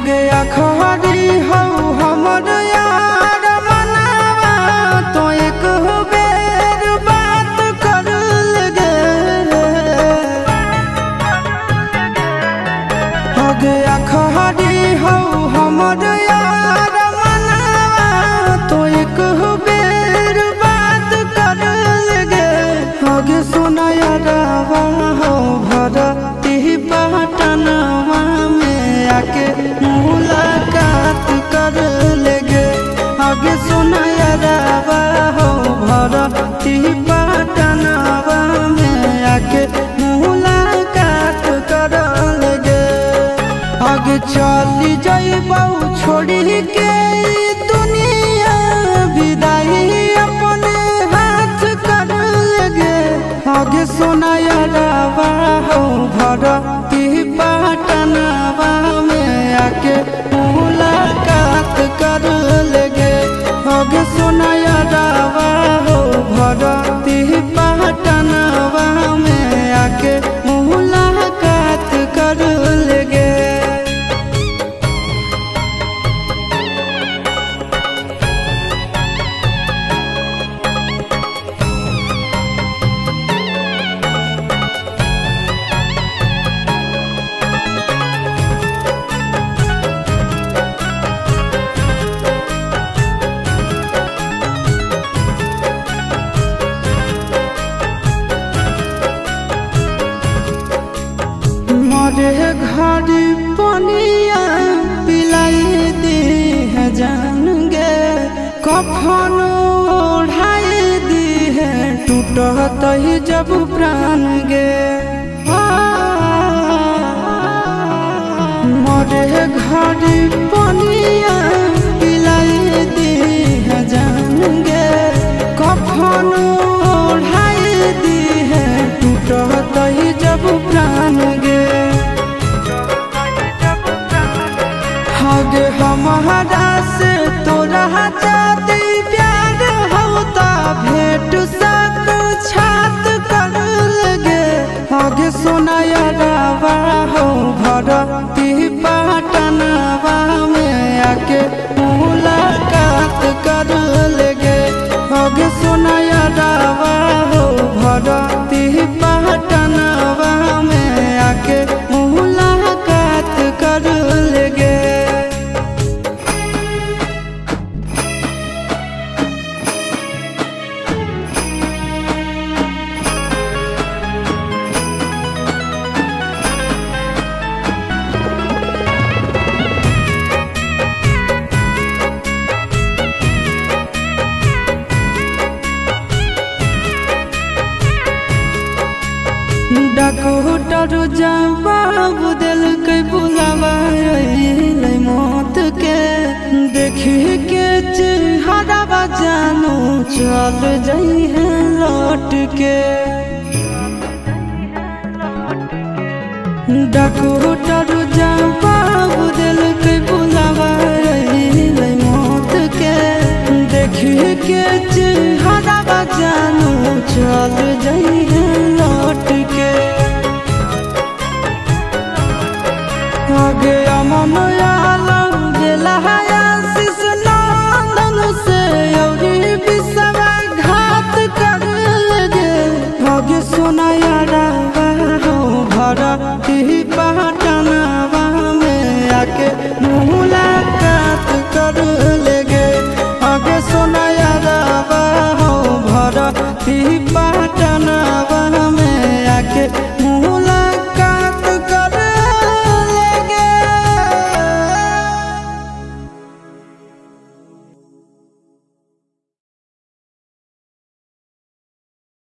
हगे अखबारी हो हमर यार मनावा तो एक बेर बात कर लगे। हगे अखबारी हो हमर यार मनावा तो एक बेर बात कर लगे। हगे सुना यारवा हो भरती पटनवा में आके मुलाकात कर लेगे। आगे सुना यारवा हो भरती पटनवा में आके मुलाकात कर लेगे। आगे चली जाइबौ छोड़ी के दुनिया विदाई अपने हाथ कर लेगे। आगे सुना यारवा हो भरती पटनवा में आके मुलाकात कर लेगे। आगे सुना यारवा हो भरती पटनवा में आके मुलाकात कर लेगे। मरे घर पनिया पिलाई दी है जान गे। कफन ओढ़ाई दी है टूटत ही जब प्राण गे। मरे घर पनिया पिलाई दी है जान गे। कफन ओढ़ाई दी है टूटत ही जब प्राण गे। हगे हमारा से तोरा जाती प्यार होता भेंट साक्षात कर लगे। हगे सोना यारवा हो भरती पटनवा में आके मुलाकात कर लेगे। हगे सोना यारवा हो भरती पटनवा में आके मुलाकात कर लेगे। डॉक्टर जवाब दिल के बुलावा मौत के। देखी के चेहरा जानू चल जाई है लौट के। डॉक्टर जवाब दिल के बुलावा मौत के। देखी के चेहरा जानू चल जाई है लौट के। आगे अमन आलम गेला आशीष नंदन से औरी विश्वासघात कर लगे। आगे सोना यारवा हो भरती पटनवा में आके मुलाकात कर लेगे। आगे सोना यारवा हो भरती